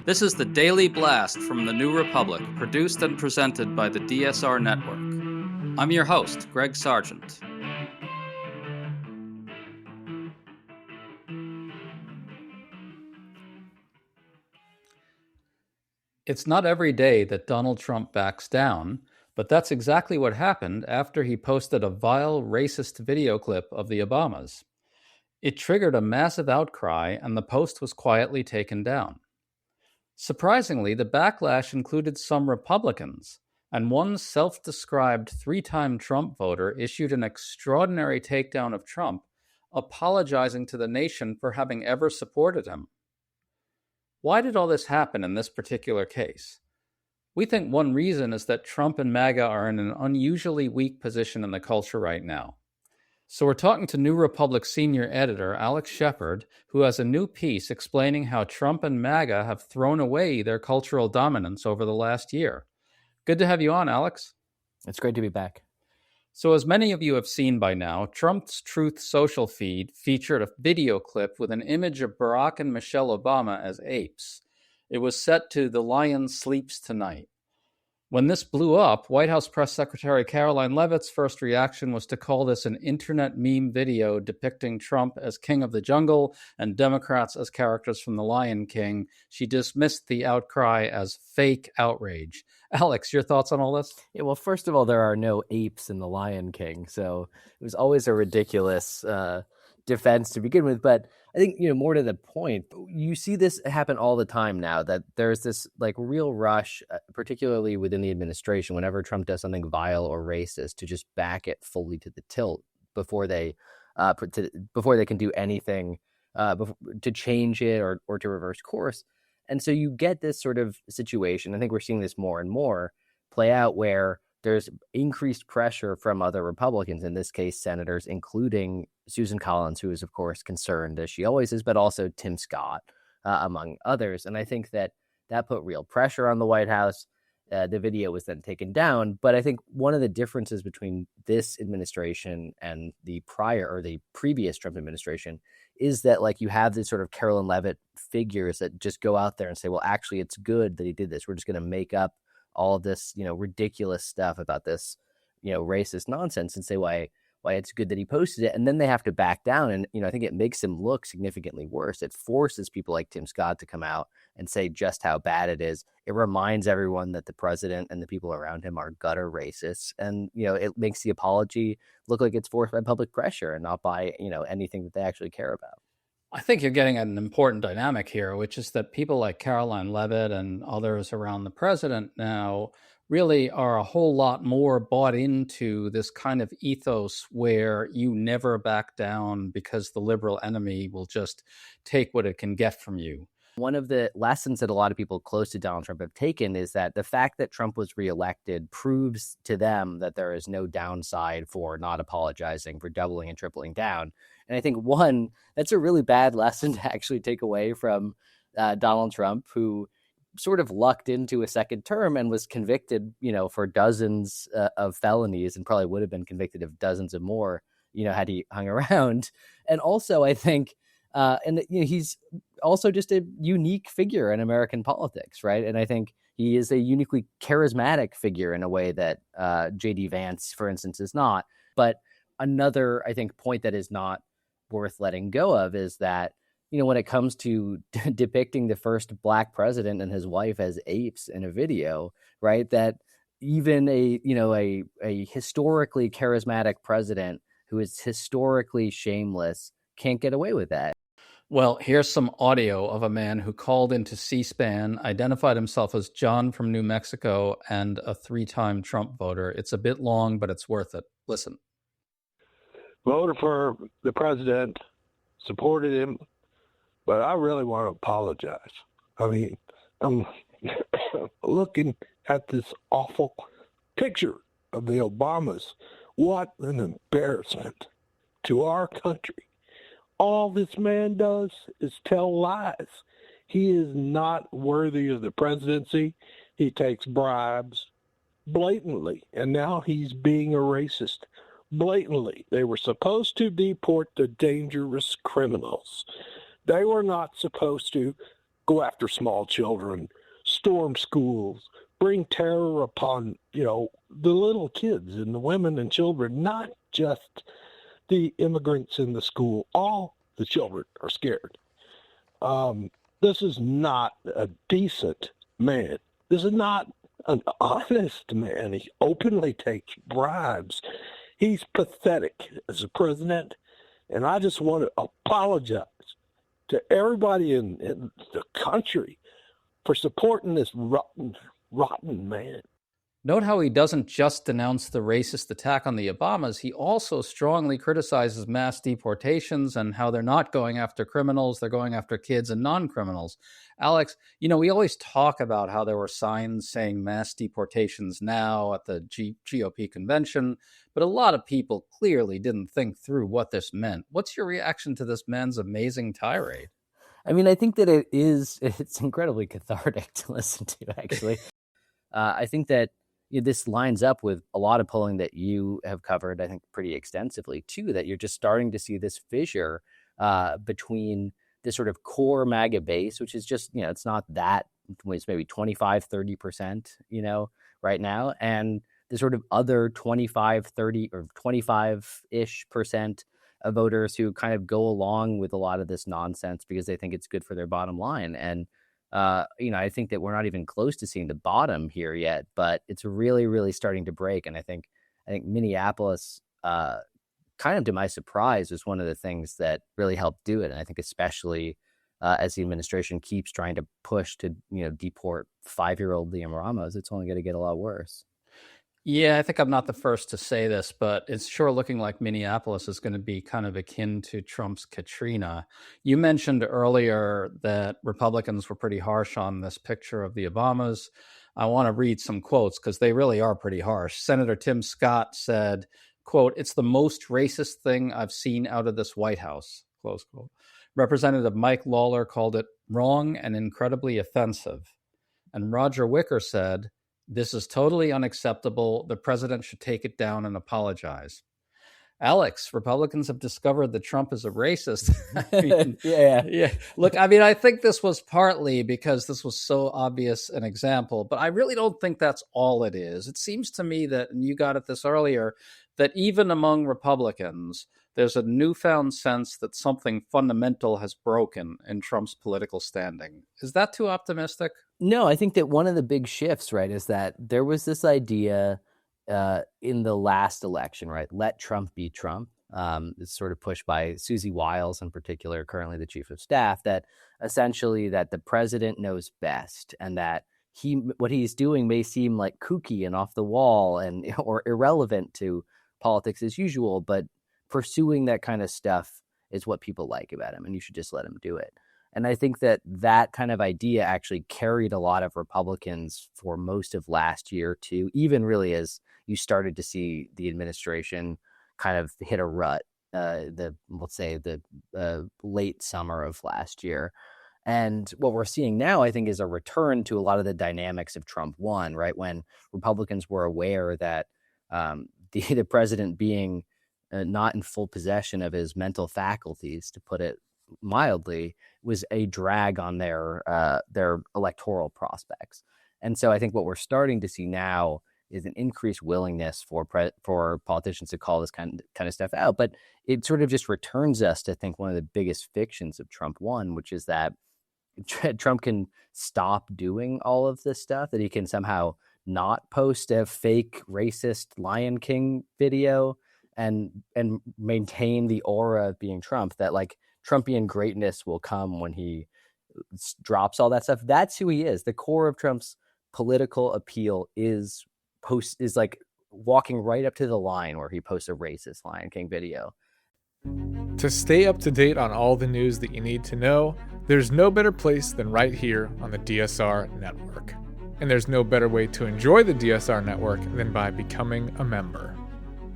This is the Daily Blast from the New Republic, produced and presented by the DSR Network. I'm your host, Greg Sargent. It's not every day that Donald Trump backs down, but that's exactly what happened after he posted a vile, racist video clip of the Obamas. It triggered a massive outcry, and the post was quietly taken down. Surprisingly, the backlash included some Republicans, and one self-described three-time Trump voter issued an extraordinary takedown of Trump, apologizing to the nation for having ever supported him. Why did all this happen in this particular case? We think one reason is that Trump and MAGA are in an unusually weak position in the culture right now. So we're talking to New Republic senior editor Alex Shepard, who has a new piece explaining how Trump and MAGA have thrown away their cultural dominance over the last year. Good to have you on, Alex. It's great to be back. So as many of you have seen by now, Trump's Truth social feed featured a video clip with an image of Barack and Michelle Obama as apes. It was set to "The Lion Sleeps Tonight." When this blew up, White House Press Secretary Caroline Leavitt's first reaction was to call this an internet meme video depicting Trump as king of the jungle and Democrats as characters from The Lion King. She dismissed the outcry as fake outrage. Alex, your thoughts on all this? Yeah, well, first of all, there are no apes in The Lion King, so it was always a ridiculous defense to begin with. But I think, more to the point, you see this happen all the time now, that there's this real rush, particularly within the administration, whenever Trump does something vile or racist, to just back it fully to the tilt before they can do anything to change it or to reverse course. And so you get this sort of situation. I think we're seeing this more and more play out, where there's increased pressure from other Republicans, in this case, senators, including Susan Collins, who is, of course, concerned, as she always is, but also Tim Scott, among others. And I think that put real pressure on the White House. The video was then taken down. But I think one of the differences between this administration and the previous Trump administration is that you have this sort of Carolyn Leavitt figures that just go out there and say, well, actually, it's good that he did this. We're just going to make up all of this, ridiculous stuff about this, racist nonsense, and say why it's good that he posted it. And then they have to back down. And, I think it makes him look significantly worse. It forces people like Tim Scott to come out and say just how bad it is. It reminds everyone that the president and the people around him are gutter racists. And, it makes the apology look like it's forced by public pressure and not by, anything that they actually care about. I think you're getting at an important dynamic here, which is that people like Caroline Leavitt and others around the president now really are a whole lot more bought into this kind of ethos where you never back down because the liberal enemy will just take what it can get from you. One of the lessons that a lot of people close to Donald Trump have taken is that the fact that Trump was reelected proves to them that there is no downside for not apologizing, for doubling and tripling down. And I think, one, that's a really bad lesson to actually take away from Donald Trump, who sort of lucked into a second term and was convicted, for dozens of felonies, and probably would have been convicted of dozens of more, had he hung around. And also, I think, he's also just a unique figure in American politics, right? And I think he is a uniquely charismatic figure in a way that J.D. Vance, for instance, is not. But another, I think, point that is not worth letting go of is that, when it comes to depicting the first black president and his wife as apes in a video, right, that even a historically charismatic president who is historically shameless can't get away with that. Well, here's some audio of a man who called into C-SPAN, identified himself as John from New Mexico, and a three-time Trump voter. It's a bit long, but it's worth it. Listen. Voted for the president, supported him, but I really want to apologize. I mean, I'm looking at this awful picture of the Obamas. What an embarrassment to our country. All this man does is tell lies. He is not worthy of the presidency. He takes bribes blatantly, and now he's being a racist blatantly. They were supposed to deport the dangerous criminals. They were not supposed to go after small children, storm schools, bring terror upon, the little kids and the women and children, not just the immigrants in the school. All the children are scared. This is not a decent man. This is not an honest man. He openly takes bribes. He's pathetic as a president. And I just want to apologize to everybody in the country for supporting this rotten man. Note how he doesn't just denounce the racist attack on the Obamas, he also strongly criticizes mass deportations and how they're not going after criminals, they're going after kids and non-criminals. Alex, we always talk about how there were signs saying mass deportations now at the GOP convention, but a lot of people clearly didn't think through what this meant. What's your reaction to this man's amazing tirade? I mean, I think that it's incredibly cathartic to listen to, actually. I think that this lines up with a lot of polling that you have covered, I think, pretty extensively, too, that you're just starting to see this fissure between this sort of core MAGA base, which is just, it's not that, it's maybe 25, 30%, right now, and the sort of other 25, 30, or 25-ish percent of voters who kind of go along with a lot of this nonsense because they think it's good for their bottom line. And I think that we're not even close to seeing the bottom here yet, but it's really, really starting to break. And I think Minneapolis, kind of to my surprise, was one of the things that really helped do it. And I think especially as the administration keeps trying to push to, deport 5-year-old Liam Ramos, it's only going to get a lot worse. Yeah, I think I'm not the first to say this, but it's sure looking like Minneapolis is going to be kind of akin to Trump's Katrina. You mentioned earlier that Republicans were pretty harsh on this picture of the Obamas. I want to read some quotes because they really are pretty harsh. Senator Tim Scott said, quote, "It's the most racist thing I've seen out of this White House," close quote. Representative Mike Lawler called it wrong and incredibly offensive. And Roger Wicker said, "This is totally unacceptable. The president should take it down and apologize." Alex, Republicans have discovered that Trump is a racist. Yeah. Look, I think this was partly because this was so obvious an example, but I really don't think that's all it is. It seems to me that, and you got at this earlier, that even among Republicans, there's a newfound sense that something fundamental has broken in Trump's political standing. Is that too optimistic? No, I think that one of the big shifts, right, is that there was this idea in the last election, right? Let Trump be Trump. It's sort of pushed by Susie Wiles in particular, currently the chief of staff, that essentially that the president knows best and that what he's doing may seem like kooky and off the wall and or irrelevant to politics as usual, but pursuing that kind of stuff is what people like about him, and you should just let him do it. And I think that kind of idea actually carried a lot of Republicans for most of last year, too, even really as you started to see the administration kind of hit a rut, the late summer of last year. And what we're seeing now, I think, is a return to a lot of the dynamics of Trump 1, right? When Republicans were aware that the president being not in full possession of his mental faculties, to put it mildly, was a drag on their electoral prospects. And so I think what we're starting to see now is an increased willingness for politicians to call this kind of stuff out. But it sort of just returns us to think one of the biggest fictions of Trump 1, which is that Trump can stop doing all of this stuff, that he can somehow not post a fake racist Lion King video and maintain the aura of being Trump, that like Trumpian greatness will come when he drops all that stuff. That's who he is. The core of Trump's political appeal is like walking right up to the line where he posts a racist Lion King video. To stay up to date on all the news that you need to know, there's no better place than right here on the DSR network. And there's no better way to enjoy the DSR network than by becoming a member.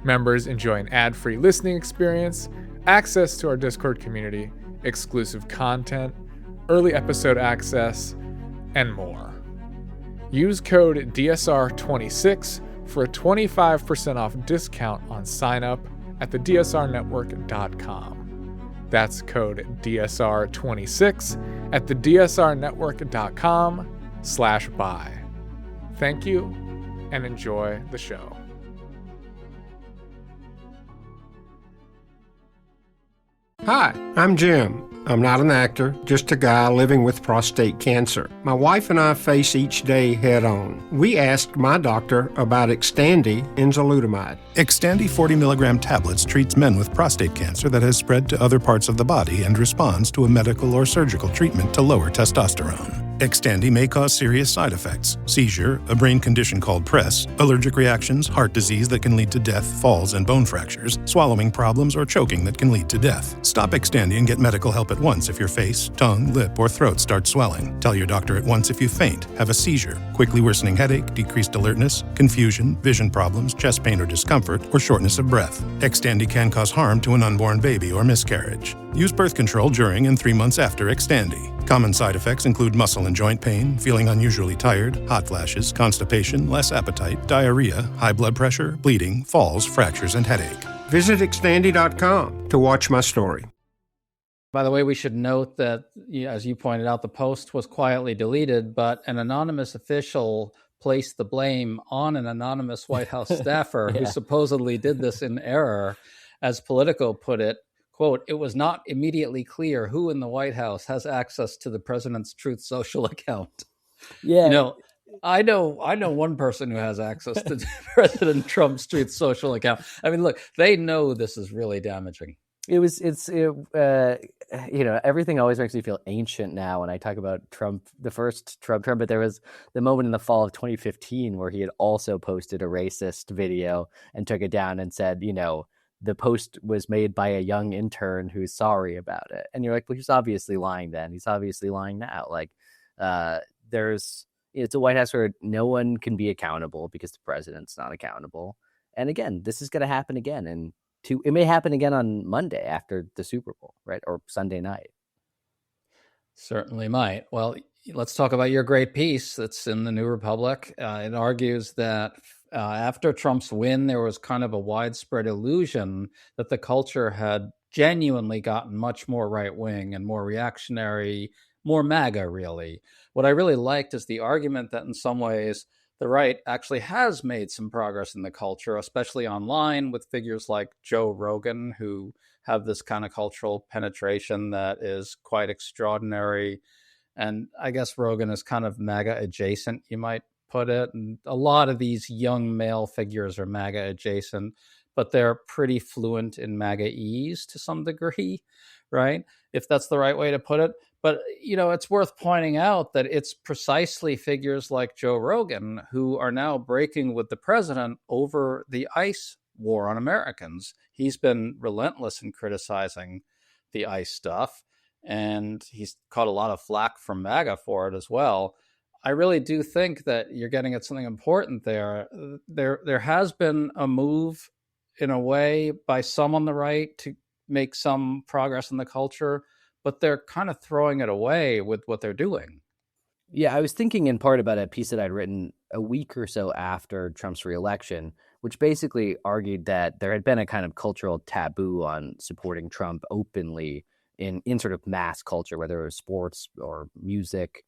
Members enjoy an ad-free listening experience, access to our Discord community, exclusive content, early episode access, and more. Use code DSR26 for a 25% off discount on sign up at thedsrnetwork.com. That's code DSR26 at thedsrnetwork.com/buy. Thank you and enjoy the show. Hi, I'm Jim. I'm not an actor, just a guy living with prostate cancer. My wife and I face each day head on. We asked my doctor about Xtandi enzalutamide. Xtandi 40 milligram tablets treats men with prostate cancer that has spread to other parts of the body and responds to a medical or surgical treatment to lower testosterone. Xtandi may cause serious side effects: seizure, a brain condition called PRESS, allergic reactions, heart disease that can lead to death, falls and bone fractures, swallowing problems, or choking that can lead to death. Stop Xtandi and get medical help at once if your face, tongue, lip, or throat start swelling. Tell your doctor at once if you faint, have a seizure, quickly worsening headache, decreased alertness, confusion, vision problems, chest pain or discomfort, or shortness of breath. Xtandi can cause harm to an unborn baby or miscarriage. Use birth control during and 3 months after Xtandi. Common side effects include muscle and joint pain, feeling unusually tired, hot flashes, constipation, less appetite, diarrhea, high blood pressure, bleeding, falls, fractures, and headache. Visit Xtandi.com to watch my story. By the way, we should note that, as you pointed out, the post was quietly deleted, but an anonymous official placed the blame on an anonymous White House staffer who supposedly did this in error. As Politico put it, quote, "It was not immediately clear who in the White House has access to the president's Truth Social account." Yeah. I know one person who has access to President Trump's Truth Social account. I mean, look, they know this is really damaging. Everything always makes me feel ancient now when I talk about Trump, the first Trump, but there was the moment in the fall of 2015 where he had also posted a racist video and took it down and said, the post was made by a young intern who's sorry about it. And you're like, well, he's obviously lying then. He's obviously lying now. Like, it's a White House where no one can be accountable because the president's not accountable. And again, this is going to happen again. And it may happen again on Monday after the Super Bowl, right? Or Sunday night. Certainly might. Well, let's talk about your great piece that's in the New Republic. It argues that after Trump's win, there was kind of a widespread illusion that the culture had genuinely gotten much more right-wing and more reactionary, more MAGA, really. What I really liked is the argument that in some ways the right actually has made some progress in the culture, especially online with figures like Joe Rogan, who have this kind of cultural penetration that is quite extraordinary. And I guess Rogan is kind of MAGA adjacent, you might put it. And a lot of these young male figures are MAGA adjacent, but they're pretty fluent in MAGA-ese to some degree, right? If that's the right way to put it. But, it's worth pointing out that it's precisely figures like Joe Rogan who are now breaking with the president over the ICE war on Americans. He's been relentless in criticizing the ICE stuff, and he's caught a lot of flack from MAGA for it as well. I really do think that you're getting at something important there. There has been a move in a way by some on the right to make some progress in the culture, but they're kind of throwing it away with what they're doing. Yeah, I was thinking in part about a piece that I'd written a week or so after Trump's reelection, which basically argued that there had been a kind of cultural taboo on supporting Trump openly in sort of mass culture, whether it was sports or music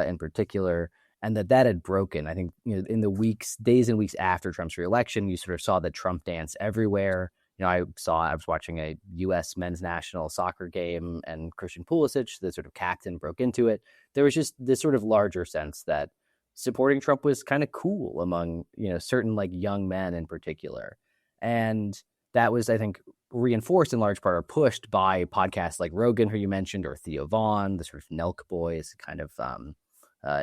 in particular, and that had broken. I think in the days and weeks after Trump's reelection, you sort of saw the Trump dance everywhere. I was watching a U.S. men's national soccer game, and Christian Pulisic, the sort of captain, broke into it. There was just this sort of larger sense that supporting Trump was kind of cool among, certain like young men in particular. And that was, I think, reinforced in large part or pushed by podcasts like Rogan, who you mentioned, or Theo Vaughn, the sort of Nelk boys, kind of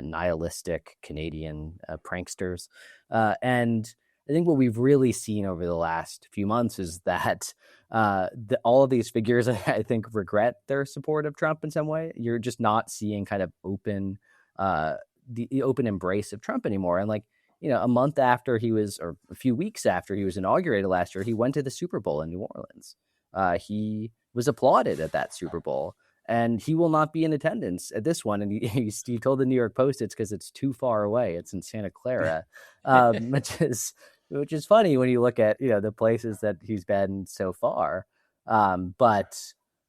nihilistic Canadian pranksters. And I think what we've really seen over the last few months is that all of these figures, I think, regret their support of Trump in some way. You're just not seeing kind of the open embrace of Trump anymore. And a month after he was, or a few weeks after he was inaugurated last year, he went to the Super Bowl in New Orleans. He was applauded at that Super Bowl. And he will not be in attendance at this one. And he told the New York Post it's because it's too far away. It's in Santa Clara, which is funny when you look at the places that he's been so far. But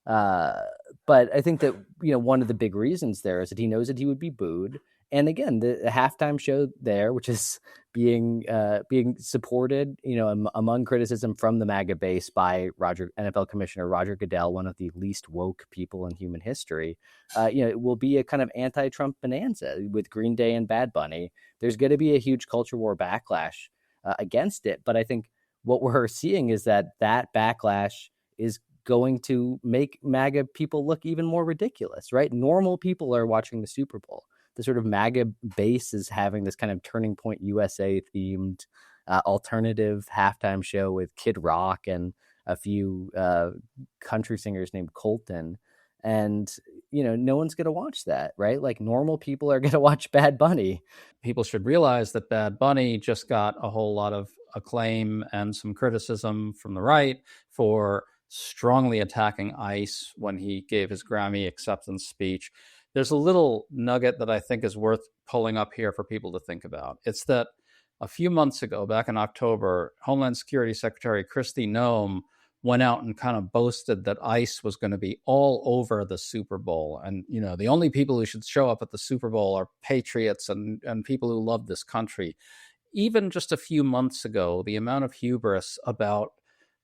But I think that, one of the big reasons there is that he knows that he would be booed. And again, the halftime show there, which is being supported, among criticism from the MAGA base by NFL Commissioner Roger Goodell, one of the least woke people in human history, it will be a kind of anti-Trump bonanza with Green Day and Bad Bunny. There's going to be a huge culture war backlash against it. But I think what we're seeing is that backlash is going to make MAGA people look even more ridiculous, right? Normal people are watching the Super Bowl. The sort of MAGA base is having this kind of Turning Point USA themed alternative halftime show with Kid Rock and a few country singers named Colton. And, no one's going to watch that, right? Like normal people are going to watch Bad Bunny. People should realize that Bad Bunny just got a whole lot of acclaim and some criticism from the right for strongly attacking ICE when he gave his Grammy acceptance speech. There's a little nugget that I think is worth pulling up here for people to think about. It's that a few months ago, back in October, Homeland Security Secretary Kristi Noem went out and kind of boasted that ICE was going to be all over the Super Bowl. And, the only people who should show up at the Super Bowl are patriots and people who love this country. Even just a few months ago, the amount of hubris about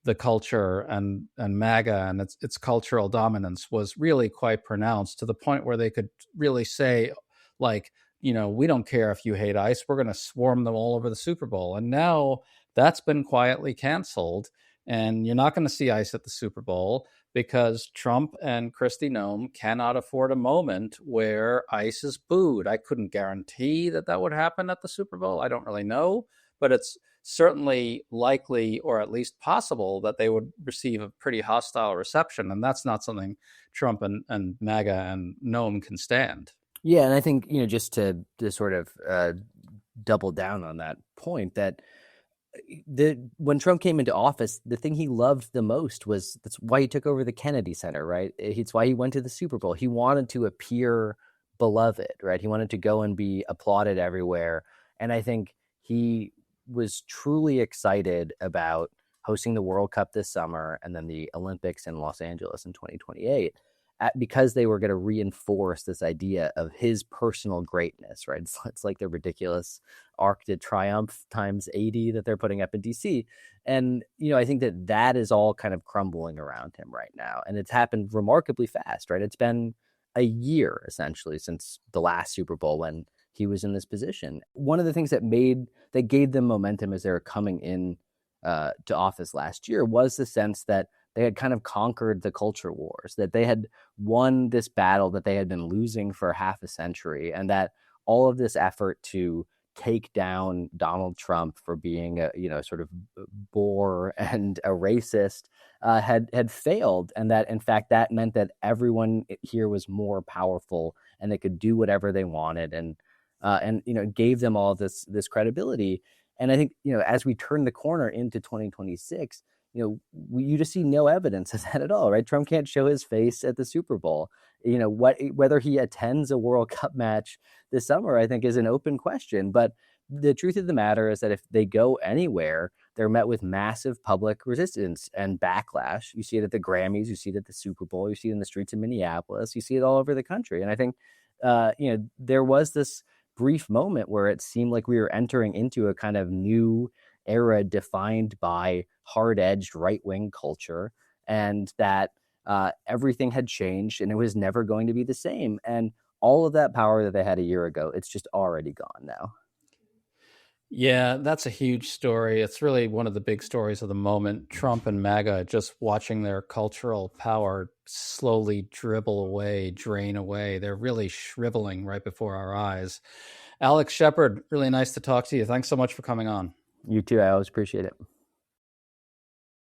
the culture and MAGA and its cultural dominance was really quite pronounced, to the point where they could really say, like, we don't care if you hate ICE, we're going to swarm them all over the Super Bowl. And now that's been quietly canceled. And you're not going to see ICE at the Super Bowl because Trump and Kristi Noem cannot afford a moment where ICE is booed. I couldn't guarantee that would happen at the Super Bowl. I don't really know, but it's certainly likely, or at least possible, that they would receive a pretty hostile reception. And that's not something Trump and MAGA and Noem can stand. Yeah, and I think, just to sort of double down on that point, that when Trump came into office, the thing he loved the most was, that's why he took over the Kennedy Center, right? It's why he went to the Super Bowl. He wanted to appear beloved, right? He wanted to go and be applauded everywhere. And I think he was truly excited about hosting the World Cup this summer and then the Olympics in Los Angeles in 2028. Because they were going to reinforce this idea of his personal greatness, right? It's like the ridiculous Arc de Triomphe times 80 that they're putting up in DC. And, I think that is all kind of crumbling around him right now. And it's happened remarkably fast, right? It's been a year essentially since the last Super Bowl when he was in this position. One of the things that gave them momentum as they were coming in to office last year was the sense that they had kind of conquered the culture wars, that they had won this battle that they had been losing for half a century, and that all of this effort to take down Donald Trump for being a sort of bore and a racist had failed, and that in fact that meant that everyone here was more powerful and they could do whatever they wanted, and gave them all this credibility. And I think as we turn the corner into 2026. You just see no evidence of that at all, right? Trump can't show his face at the Super Bowl. Whether he attends a World Cup match this summer, I think, is an open question. But the truth of the matter is that if they go anywhere, they're met with massive public resistance and backlash. You see it at the Grammys, you see it at the Super Bowl, you see it in the streets of Minneapolis, you see it all over the country. And I think, there was this brief moment where it seemed like we were entering into a kind of new era defined by hard-edged right-wing culture, and that everything had changed and it was never going to be the same. And all of that power that they had a year ago, it's just already gone now. Yeah, that's a huge story. It's really one of the big stories of the moment. Trump and MAGA just watching their cultural power slowly dribble away, drain away. They're really shriveling right before our eyes. Alex Shepard, really nice to talk to you. Thanks so much for coming on. You too. I always appreciate it.